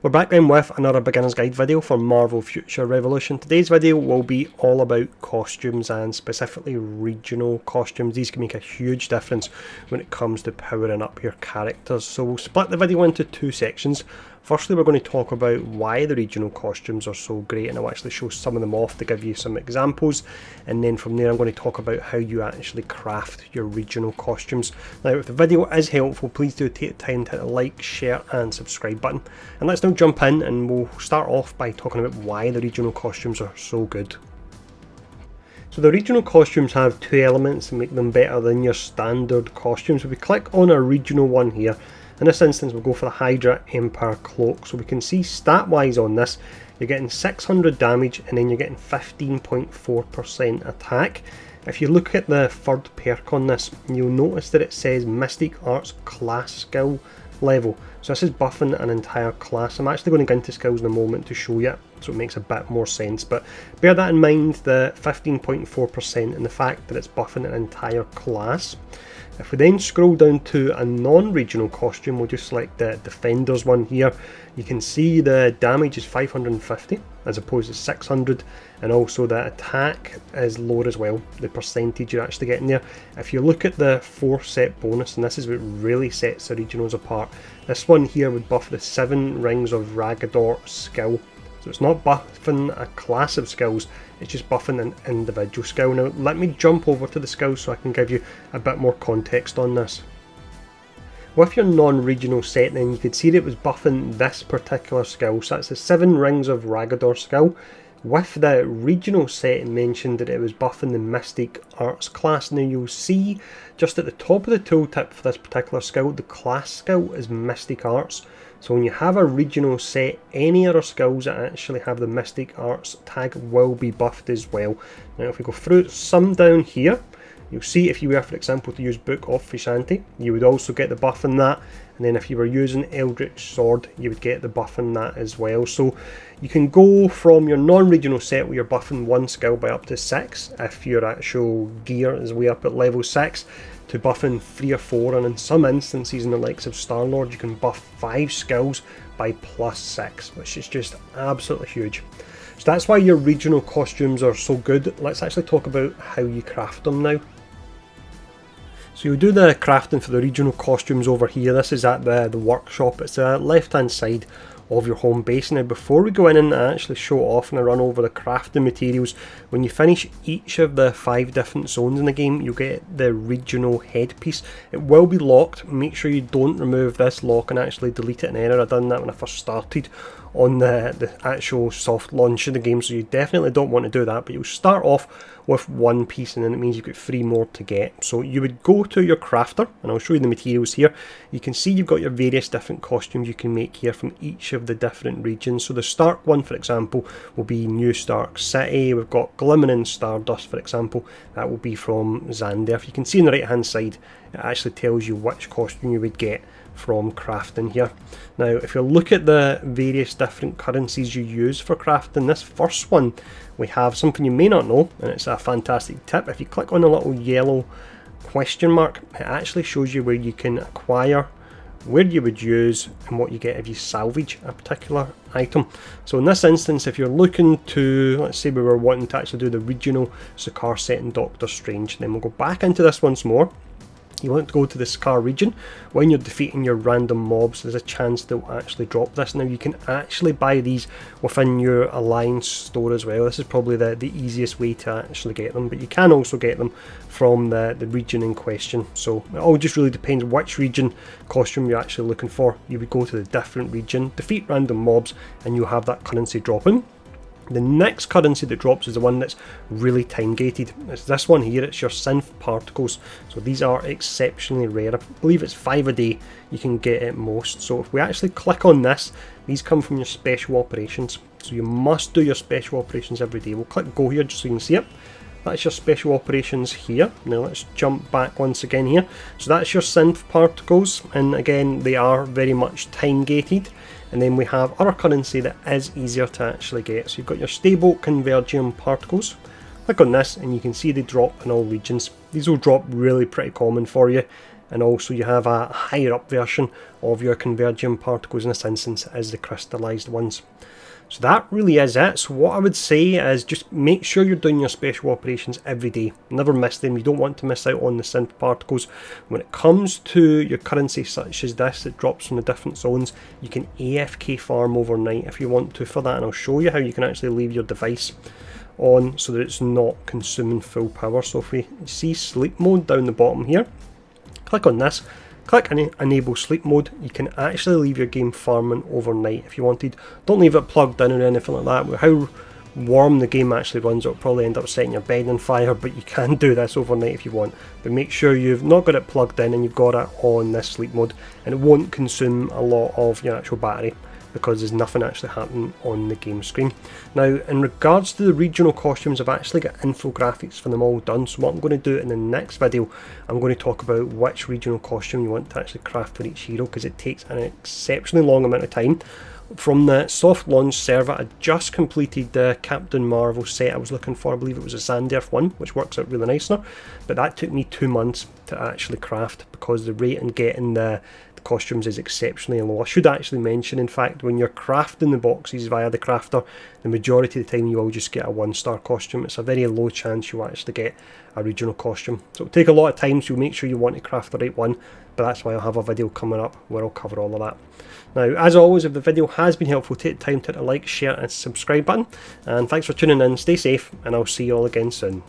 We're back then with another beginner's guide video for Marvel Future Revolution. Today's video will be all about costumes and specifically regional costumes. These can make a huge difference when it comes to powering up your characters. So we'll split the video into two sections. Firstly, we're going to talk about why the regional costumes are so great, and I'll actually show some of them off to give you some examples. And then from there I'm going to talk about how you actually craft your regional costumes. Now, if the video is helpful, please do take the time to hit the like, share and subscribe button. And let's now jump in and we'll start off by talking about why the regional costumes are so good. So the regional costumes have two elements that make them better than your standard costumes. If we click on a regional one here, in this instance we'll go for the Hydra Empire cloak. So we can see stat wise on this, you're getting 600 damage and then you're getting 15.4% attack. If you look at the third perk on this, you'll notice that it says Mystic Arts class skill level. So this is buffing an entire class. I'm actually going to go into skills in a moment to show you, so it makes a bit more sense. But bear that in mind, the 15.4% and the fact that it's buffing an entire class. If we then scroll down to a non-regional costume, we'll just select the Defenders one here. You can see the damage is 550 as opposed to 600, and also the attack is lower as well, the percentage you're actually getting there. If you look at the 4 set bonus, and this is what really sets the regionals apart, this one here would buff the 7 Rings of Raggador skill. So it's not buffing a class of skills, it's just buffing an individual skill. Now let me jump over to the skills so I can give you a bit more context on this. With your non-regional set then, you could see that it was buffing this particular skill, so that's the 7 Rings of Raggador skill. With the regional set, it mentioned that it was buffing the Mystic Arts class. Now you'll see just at the top of the tooltip for this particular skill, the class skill is Mystic Arts. So when you have a regional set, any other skills that actually have the Mystic Arts tag will be buffed as well. Now if we go through some down here, you'll see if you were, for example, to use Book of Vishanti, you would also get the buff in that. And then if you were using Eldritch Sword, you would get the buff in that as well. So you can go from your non-regional set where you're buffing one skill by up to 6, if your actual gear is way up at level 6, to buffing 3 or 4, and in some instances in the likes of Star-Lord you can buff 5 skills by +6, which is just absolutely huge. So that's why your regional costumes are so good. Let's actually talk about how you craft them now. So you'll do the crafting for the regional costumes over here. This is at the workshop. It's the left hand side of your home base. Now before we go in and actually show off and I run over the crafting materials, when you finish each of the 5 different zones in the game, you'll get the regional headpiece. It will be locked. Make sure you don't remove this lock and actually delete it in error. I've done that when I first started on the actual soft launch of the game, so you definitely don't want to do that. But you'll start off with 1 piece and then it means you've got 3 more to get. So you would go to your crafter, and I'll show you the materials here. You can see you've got your various different costumes you can make here from each of the different regions. So the Stark one, for example, will be New Stark City. We've got Glimmering Stardust, for example, that will be from Xandar. You can see on the right hand side it actually tells you which costume you would get from crafting here. Now if you look at the various different currencies you use for crafting, this first one we have something you may not know, and it's a fantastic tip. If you click on the little yellow question mark, it actually shows you where you can acquire, where you would use, and what you get if you salvage a particular item. So in this instance, if you're looking to, let's say we were wanting to actually do the regional Sakaar set in Doctor Strange, then we'll go back into this once more. You want to go to the Sakaar region. When you're defeating your random mobs, there's a chance they'll actually drop this. Now you can actually buy these within your Alliance store as well. This is probably the easiest way to actually get them, but you can also get them from the region in question. So it all just really depends which region costume you're actually looking for. You would go to the different region, defeat random mobs, and you'll have that currency dropping. The next currency that drops is the one that's really time gated. It's this one here, it's your synth particles. So these are exceptionally rare. I believe it's 5 a day you can get at most. So if we actually click on this, these come from your special operations. So you must do your special operations every day. We'll click go here just so you can see it. That's your special operations here. Now let's jump back once again here. So that's your synth particles, and again they are very much time gated. And then we have other currency that is easier to actually get. So you've got your stable convergium particles. Click on this and you can see they drop in all regions. These will drop really pretty common for you. and also you have a higher up version of your Convergium particles. In this instance as the crystallized ones. So that really is it. So what I would say is just make sure you're doing your special operations every day. Never miss them. You don't want to miss out on the synth particles. When it comes to your currency such as this that drops from the different zones, you can AFK farm overnight if you want to for that, and I'll show you how you can actually leave your device on so that it's not consuming full power. So if we see sleep mode down the bottom here, click on this. Click enable sleep mode. You can actually leave your game farming overnight if you wanted. Don't leave it plugged in or anything like that. With how warm the game actually runs, it'll probably end up setting your bed on fire, but you can do this overnight if you want. But make sure you've not got it plugged in and you've got it on this sleep mode, and it won't consume a lot of your actual battery, because there's nothing actually happening on the game screen. Now, in regards to the regional costumes, I've actually got infographics for them all done, so what I'm going to do in the next video, I'm going to talk about which regional costume you want to actually craft for each hero, because it takes an exceptionally long amount of time. From the soft launch server, I just completed the Captain Marvel set I was looking for. I believe it was a Xanderth one, which works out really nice now, but that took me 2 months to actually craft because the rate in getting the costumes is exceptionally low. I should actually mention, in fact, when you're crafting the boxes via the crafter, the majority of the time you will just get a 1-star costume. It's a very low chance you'll actually get a regional costume. So it'll take a lot of time, so make sure you want to craft the right one, but that's why I'll have a video coming up where I'll cover all of that. Now, as always, if the video has been helpful, take the time to hit the like, share and subscribe button, and thanks for tuning in, stay safe, and I'll see you all again soon.